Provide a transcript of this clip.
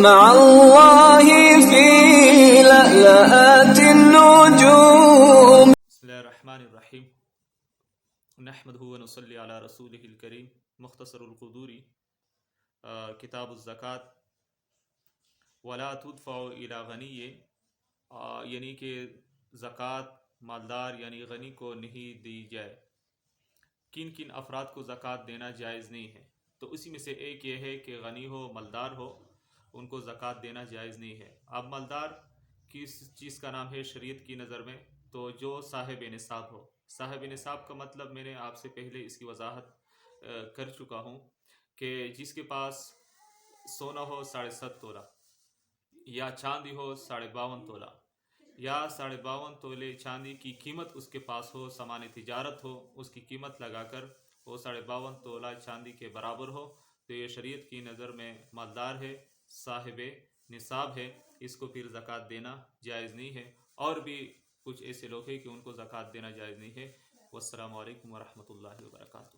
مع الله في لألآت النجوم. بسم اللہ الرحمن الرحیم نحمده ونصلی علی رسوله الکریم. مختصر القدوری کتاب الزکوٰۃ. ولا تدفع الی غنی، یعنی کہ زکوٰۃ مالدار یعنی غنی کو نہیں دی جائے. کن کن افراد کو زکوٰۃ دینا جائز نہیں ہے؟ تو اسی میں سے ایک یہ ہے کہ غنی ہو مالدار ہو ان کو زکوٰۃ دینا جائز نہیں ہے. اب مالدار کس چیز کا نام ہے شریعت کی نظر میں؟ تو جو صاحب نصاب ہو. صاحب نصاب کا مطلب میں نے آپ سے پہلے اس کی وضاحت کر چکا ہوں کہ جس کے پاس سونا ہو 7.5 تولہ، یا چاندی ہو 52.5 تولہ، یا 52.5 تولے چاندی کی قیمت اس کے پاس ہو، سامان تجارت ہو، اس کی قیمت لگا کر وہ 52.5 تولہ چاندی کے برابر ہو، تو یہ شریعت کی نظر میں مالدار ہے، صاحب نصاب ہے. اس کو پھر زکوٰۃ دینا جائز نہیں ہے. اور بھی کچھ ایسے لوگ ہیں کہ ان کو زکوٰۃ دینا جائز نہیں ہے. والسلام علیکم ورحمۃ اللہ وبرکاتہ.